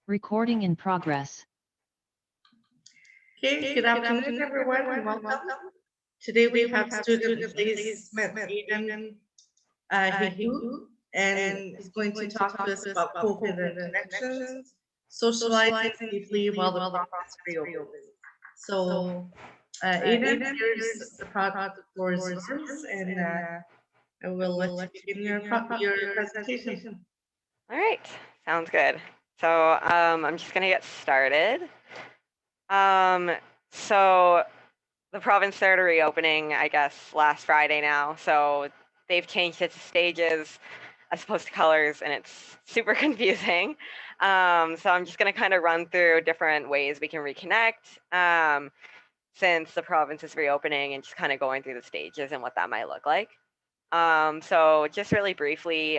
Recording in progress. Okay, good afternoon, everyone, and welcome. Today we have student placement agent Higu, and he's going to talk to us about COVID and connections, socializing safely while the province reopens. So, Aiden, here's the product. The floor is yours, and I will let you begin your presentation. All right, sounds good. So I'm just gonna get started. So the province started reopening, I guess, last Friday now. So they've changed it to stages as opposed to colors, and it's super confusing. So I'm just gonna kind of run through different ways we can reconnect since the province is reopening, and just kind of going through the stages and what that might look like. So just really briefly,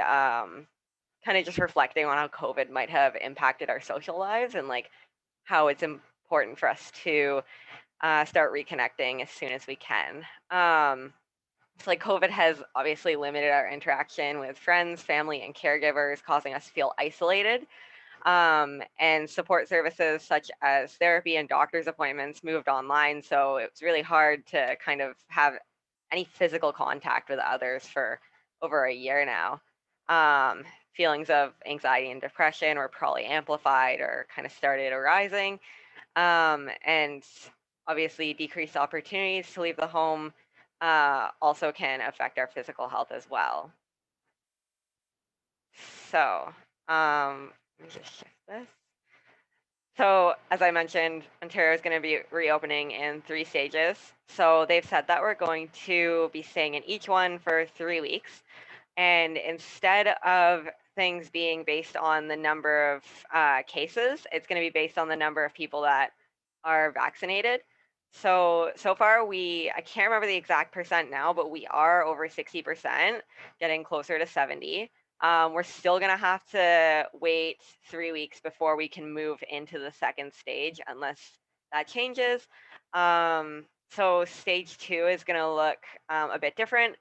kind of just reflecting on how COVID might have impacted our social lives and like how it's important for us to start reconnecting as soon as we can. So like COVID has obviously limited our interaction with friends, family, and caregivers, causing us to feel isolated. And support services such as therapy and doctor's appointments moved online. So it was really hard to kind of have any physical contact with others for over a year now. Um, Feelings of anxiety and depression were probably amplified or kind of started arising. And obviously, decreased opportunities to leave the home also can affect our physical health as well. So, let me just shift this. So, as I mentioned, Ontario is going to be reopening in 3 stages. So, they've said that we're going to be staying in each one for 3 weeks. And instead of things being based on the number of cases, it's going to be based on the number of people that are vaccinated. So far, I can't remember the exact percent now, but we are over 60%, getting closer to 70. We're still going to have to wait 3 weeks before we can move into the second stage unless that changes. So stage 2 is going to look a bit different.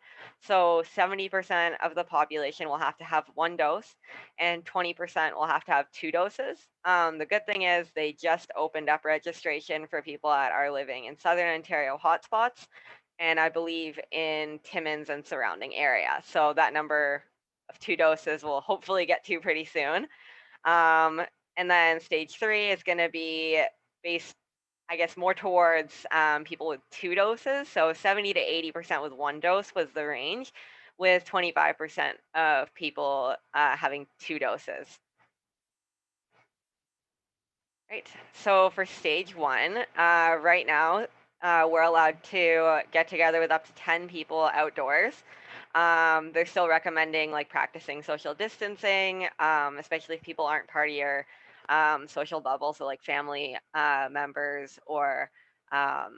So 70% of the population will have to have 1 dose and 20% will have to have 2 doses. The good thing is they just opened up registration for people that are living in Southern Ontario hotspots, and I believe in Timmins and surrounding area. So that number of 2 doses will hopefully get to pretty soon. And then stage 3 is going to be based, I guess, more towards people with 2 doses. So 70 to 80% with 1 dose was the range, with 25% of people having 2 doses. Right. So for stage 1, right now, we're allowed to get together with up to 10 people outdoors. They're still recommending like practicing social distancing, especially if people aren't part of your social bubble, so like family members or a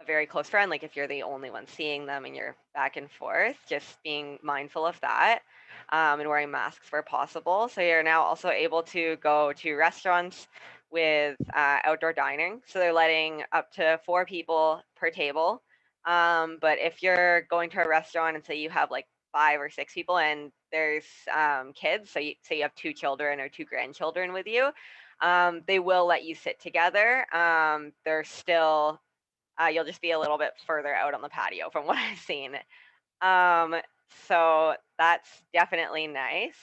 very close friend, like if you're the only one seeing them and you're back and forth, just being mindful of that and wearing masks where possible. So you're now also able to go to restaurants with outdoor dining. So they're letting up to 4 people per table. But if you're going to a restaurant and say you have like 5 or 6 people and there's kids, so say you have 2 children or 2 grandchildren with you, they will let you sit together. They're still you'll just be a little bit further out on the patio from what I've seen. Um, so that's definitely nice.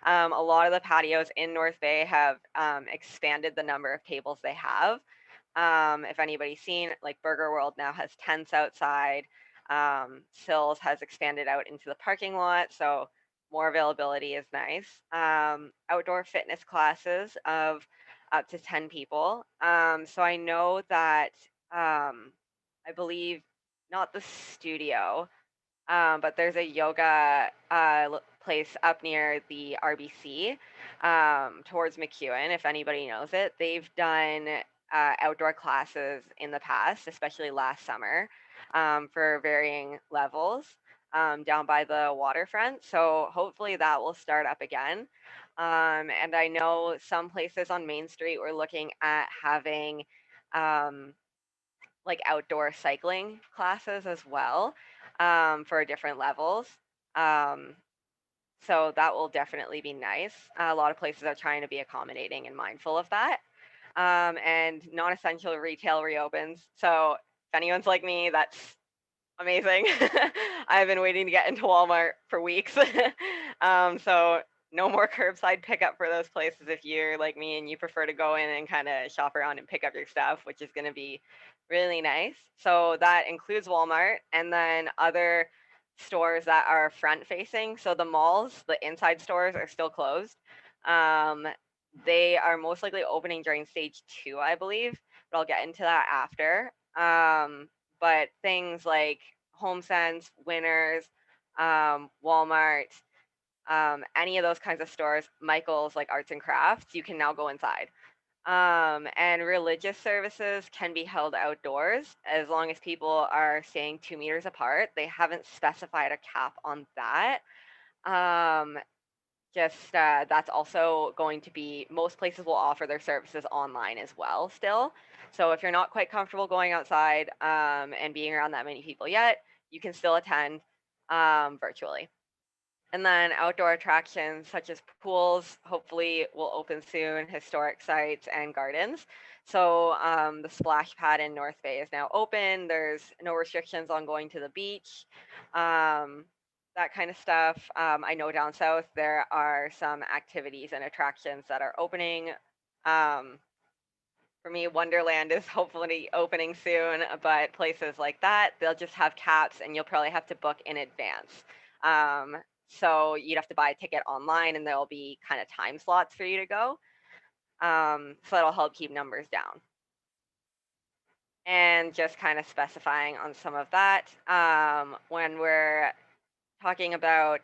A lot of the patios in North Bay have expanded the number of tables they have. If anybody's seen, like Burger World now has tents outside. Sills has expanded out into the parking lot, so more availability is nice. Outdoor fitness classes of up to 10 people. So I know that I believe not the studio, but there's a yoga place up near the RBC towards McEwen, if anybody knows it. They've done outdoor classes in the past, especially last summer, for varying levels down by the waterfront. So hopefully that will start up again. And I know some places on Main Street were looking at having um, like outdoor cycling classes as well for different levels. Um, So that will definitely be nice. A lot of places are trying to be accommodating and mindful of that. And non-essential retail reopens. So if anyone's like me, that's amazing. I've been waiting to get into Walmart for weeks. So no more curbside pickup for those places if you're like me and you prefer to go in and kind of shop around and pick up your stuff, which is going to be really nice. So that includes Walmart and then other stores that are front facing. So the malls, the inside stores are still closed. Um, they are most likely opening during stage 2, I believe, but I'll get into that after. But things like HomeSense, Winners, Walmart, any of those kinds of stores, Michael's, like arts and crafts, you can now go inside. And religious services can be held outdoors as long as people are staying 2 meters apart. They haven't specified a cap on that. That's also going to be, most places will offer their services online as well still. So if you're not quite comfortable going outside and being around that many people yet, you can still attend virtually. And then outdoor attractions such as pools, hopefully will open soon, historic sites and gardens. So the splash pad in North Bay is now open. There's no restrictions on going to the beach. That kind of stuff. I know down south there are some activities and attractions that are opening. For me, Wonderland is hopefully opening soon, but places like that, they'll just have caps and you'll probably have to book in advance. So you'd have to buy a ticket online and there'll be kind of time slots for you to go. So that'll help keep numbers down. And just kind of specifying on some of that, when we're talking about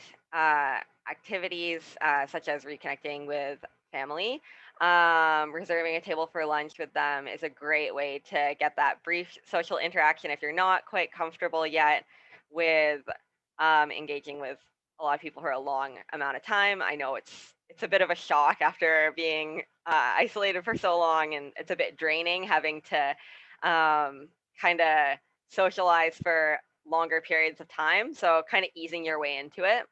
activities such as reconnecting with family, reserving a table for lunch with them is a great way to get that brief social interaction if you're not quite comfortable yet with engaging with a lot of people for a long amount of time. I know it's a bit of a shock after being isolated for so long, and it's a bit draining having to kind of socialize for longer periods of time. So kind of easing your way into it.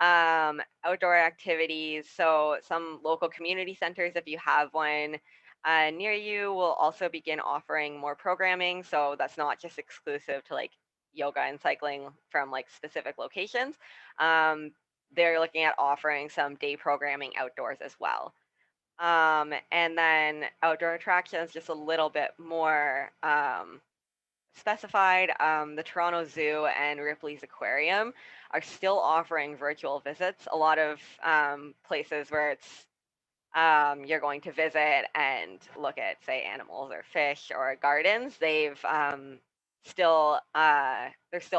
Outdoor activities. So some local community centers, if you have one near you, will also begin offering more programming. So that's not just exclusive to like yoga and cycling from like specific locations. They're looking at offering some day programming outdoors as well. And then outdoor attractions, just a little bit more specified. The Toronto Zoo and Ripley's Aquarium are still offering virtual visits. A lot of places where it's you're going to visit and look at, say, animals or fish or gardens, they're still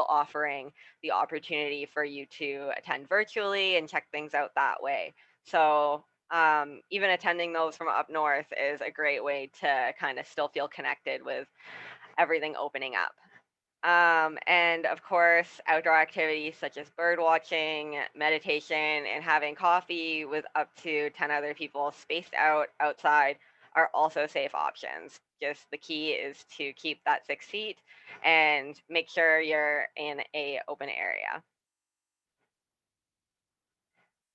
offering the opportunity for you to attend virtually and check things out that way. So even attending those from up north is a great way to kind of still feel connected with everything opening up. And of course, outdoor activities such as bird watching, meditation, and having coffee with up to 10 other people spaced out outside are also safe options. Just the key is to keep that 6 feet and make sure you're in a open area.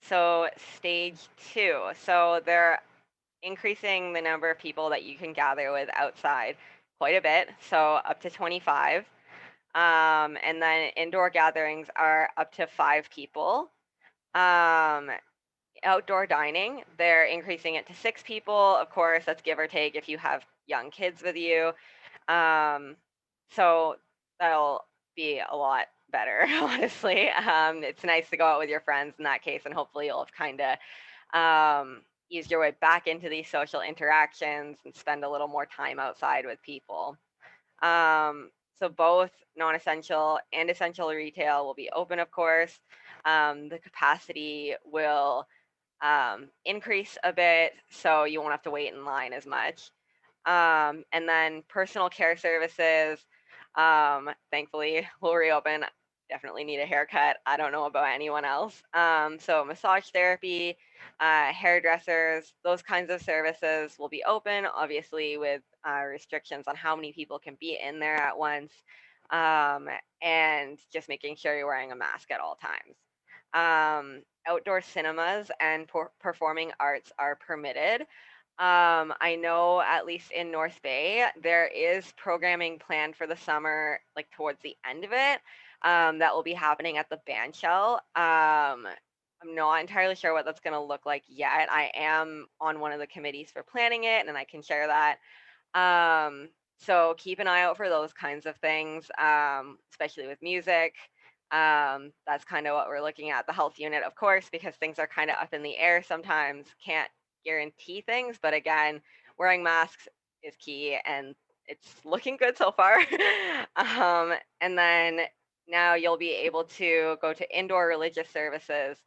So stage 2. So they're increasing the number of people that you can gather with outside quite a bit. So up to 25. And then indoor gatherings are up to 5 people. Outdoor dining, they're increasing it to 6 people. Of course, that's give or take if you have young kids with you. So that'll be a lot better, honestly. It's nice to go out with your friends in that case, and hopefully you'll have kind of eased your way back into these social interactions and spend a little more time outside with people. So both non-essential and essential retail will be open, of course. The capacity will increase a bit, so you won't have to wait in line as much. And then personal care services, thankfully, will reopen. Definitely need a haircut. I don't know about anyone else. So massage therapy, hairdressers, those kinds of services will be open, obviously with restrictions on how many people can be in there at once, and just making sure you're wearing a mask at all times. Outdoor cinemas and performing arts are permitted. I know at least in North Bay, there is programming planned for the summer, like towards the end of it, that will be happening at the Bandshell. I'm not entirely sure what that's going to look like yet. I am on one of the committees for planning it, and I can share that. So keep an eye out for those kinds of things, especially with music. That's kind of what we're looking at. The health unit, of course, because things are kind of up in the air sometimes. Can't guarantee things, but again, wearing masks is key, and it's looking good so far. And then now you'll be able to go to indoor religious services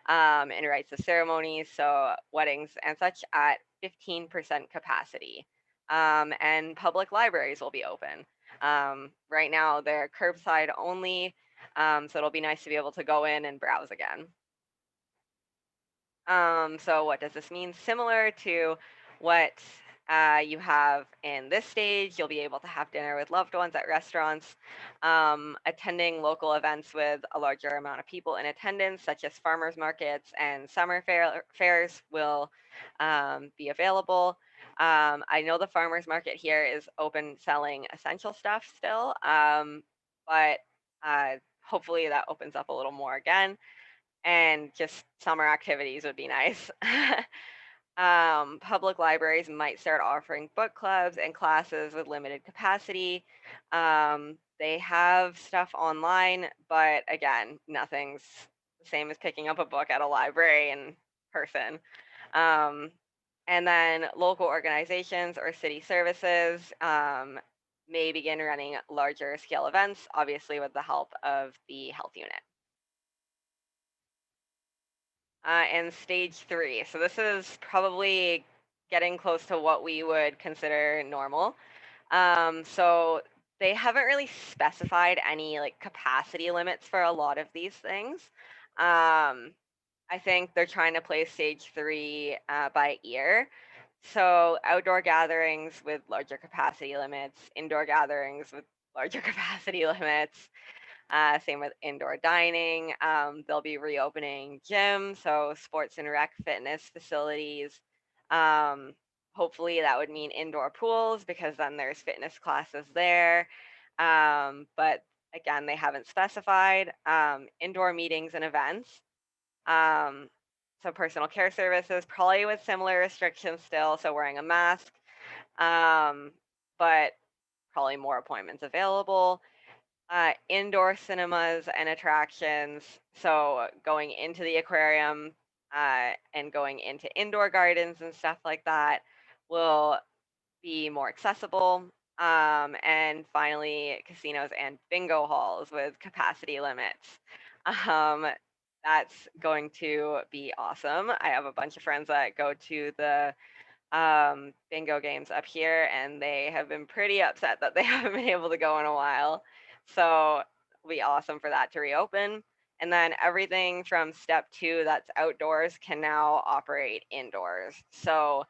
and rites of ceremonies, so weddings and such, at 15% capacity. And public libraries will be open. Right now, they're curbside only, so it'll be nice to be able to go in and browse again. So what does this mean? Similar to what you have in this stage, you'll be able to have dinner with loved ones at restaurants, attending local events with a larger amount of people in attendance, such as farmers markets and summer fairs will be available. I know the farmers market here is open selling essential stuff still, but hopefully that opens up a little more again. And just summer activities would be nice. Public libraries might start offering book clubs and classes with limited capacity. They have stuff online, but again, nothing's the same as picking up a book at a library in person. And then local organizations or city services may begin running larger scale events, obviously with the help of the health unit. And stage 3. So this is probably getting close to what we would consider normal. So they haven't really specified any like capacity limits for a lot of these things. I think they're trying to play stage 3 by ear. So outdoor gatherings with larger capacity limits, indoor gatherings with larger capacity limits. Same with indoor dining. They'll be reopening gyms, so sports and rec fitness facilities. Hopefully that would mean indoor pools because then there's fitness classes there. But again, they haven't specified. Indoor meetings and events. So personal care services, probably with similar restrictions still, so wearing a mask, but probably more appointments available. Indoor cinemas and attractions, so going into the aquarium and going into indoor gardens and stuff like that will be more accessible. And finally, casinos and bingo halls with capacity limits. Um, that's going to be awesome. I have a bunch of friends that go to the bingo games up here, and they have been pretty upset that they haven't been able to go in a while. So it'll be awesome for that to reopen. And then everything from step 2 that's outdoors can now operate indoors. So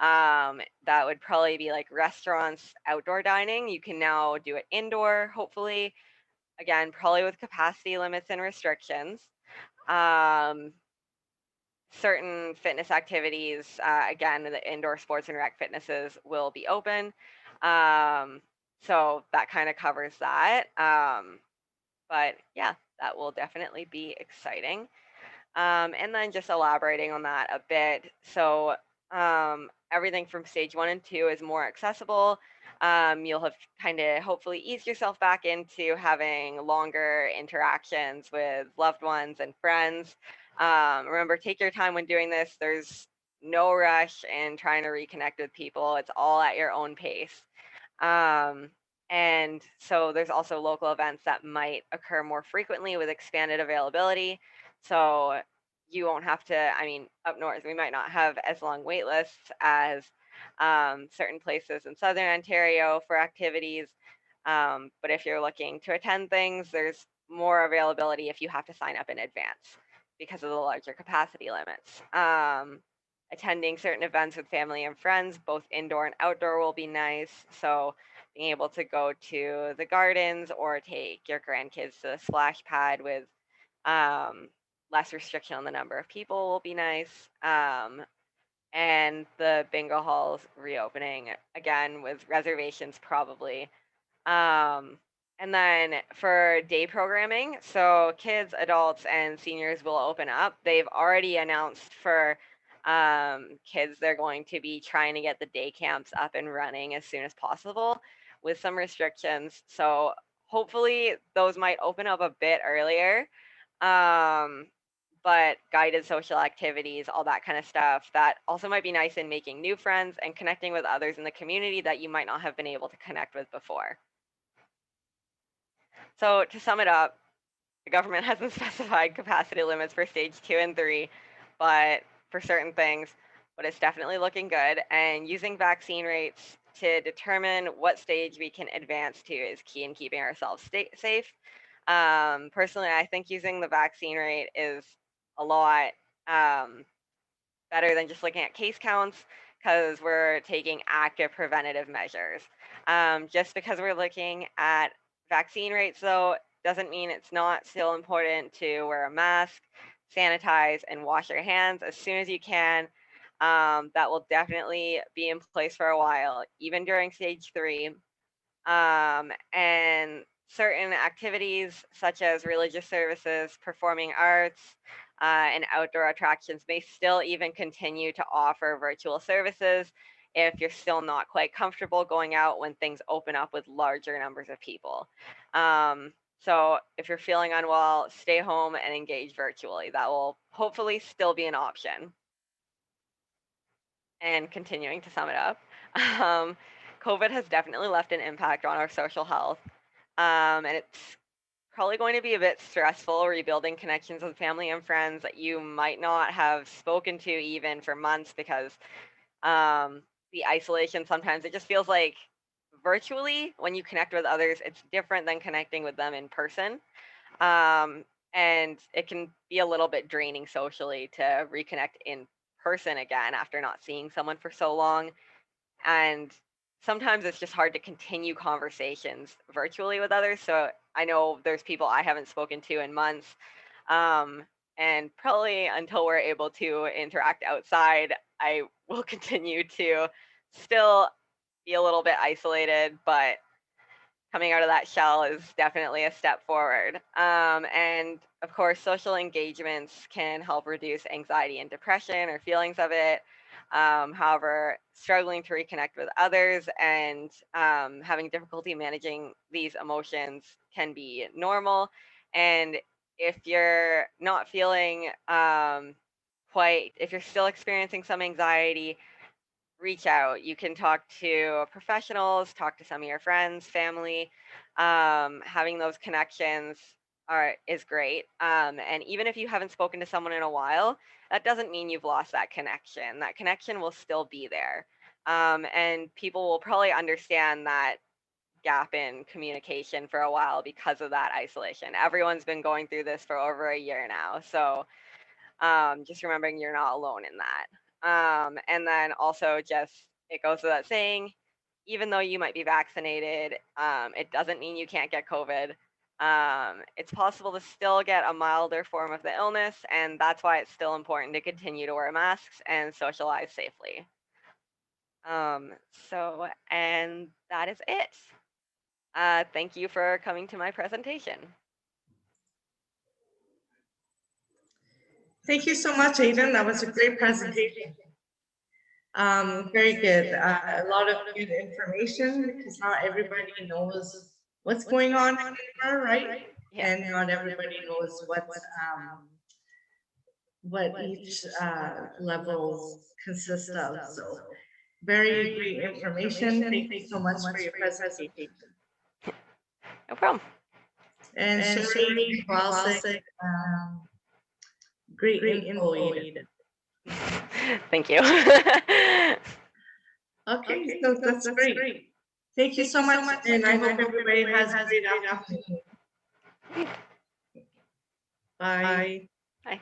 that would probably be like restaurants, outdoor dining. You can now do it indoor, hopefully. Again, probably with capacity limits and restrictions. Certain fitness activities, again, the indoor sports and rec fitnesses will be open. So that kind of covers that. But yeah, that will definitely be exciting. And then just elaborating on that a bit. So everything from stage 1 and 2 is more accessible. You'll have kind of hopefully eased yourself back into having longer interactions with loved ones and friends. Remember, take your time when doing this. There's no rush in trying to reconnect with people. It's all at your own pace. And so there's also local events that might occur more frequently with expanded availability. So you won't have to, I mean, up north, we might not have as long wait lists as certain places in Southern Ontario for activities. But if you're looking to attend things, there's more availability if you have to sign up in advance because of the larger capacity limits. Attending certain events with family and friends, both indoor and outdoor, will be nice. So being able to go to the gardens or take your grandkids to the splash pad with less restriction on the number of people will be nice. And the bingo halls reopening again with reservations probably. And then for day programming, so kids, adults, and seniors will open up. They've already announced for kids they're going to be trying to get the day camps up and running as soon as possible with some restrictions. So hopefully those might open up a bit earlier. But guided social activities, all that kind of stuff, that also might be nice in making new friends and connecting with others in the community that you might not have been able to connect with before. So to sum it up, the government hasn't specified capacity limits for stage 2 and 3, but for certain things, but it's definitely looking good. And using vaccine rates to determine what stage we can advance to is key in keeping ourselves safe. Personally, I think using the vaccine rate is a lot better than just looking at case counts because we're taking active preventative measures. Just because we're looking at vaccine rates, though, doesn't mean it's not still important to wear a mask, sanitize, and wash your hands as soon as you can. That will definitely be in place for a while, even during stage 3. And certain activities such as religious services, performing arts, and outdoor attractions may still even continue to offer virtual services if you're still not quite comfortable going out when things open up with larger numbers of people. So if you're feeling unwell, stay home and engage virtually. That will hopefully still be an option. And continuing to sum it up, COVID has definitely left an impact on our social health. And it's probably going to be a bit stressful rebuilding connections with family and friends that you might not have spoken to even for months because the isolation sometimes it just feels like virtually when you connect with others, it's different than connecting with them in person. And it can be a little bit draining socially to reconnect in person again after not seeing someone for so long. And sometimes it's just hard to continue conversations virtually with others. So I know there's people I haven't spoken to in months. And probably until we're able to interact outside, I will continue to still be a little bit isolated, but coming out of that shell is definitely a step forward. And of course, social engagements can help reduce anxiety and depression or feelings of it. However, struggling to reconnect with others and having difficulty managing these emotions can be normal. And if you're not feeling if you're still experiencing some anxiety, reach out. You can talk to professionals, talk to some of your friends, family. Having those connections is great. And even if you haven't spoken to someone in a while, that doesn't mean you've lost that connection. That connection will still be there. And people will probably understand that gap in communication for a while because of that isolation. Everyone's been going through this for over a year now. So just remembering you're not alone in that. And then also just, it goes without saying, even though you might be vaccinated, it doesn't mean you can't get COVID. It's possible to still get a milder form of the illness, and that's why it's still important to continue to wear masks and socialize safely. And that is it. Thank you for coming to my presentation. Thank you so much, Aiden. That was a great presentation. Very good. A lot of good information because not everybody knows what's going on anymore, right? Yeah. And not everybody knows what each levels consist of. So very great information. Thank you so much for your presentation. No problem. And Sherry Kowalczyk, great info, Aiden. Thank you. Okay, so that's great. Thank you so much, and I hope everybody has a great afternoon. Bye. Bye.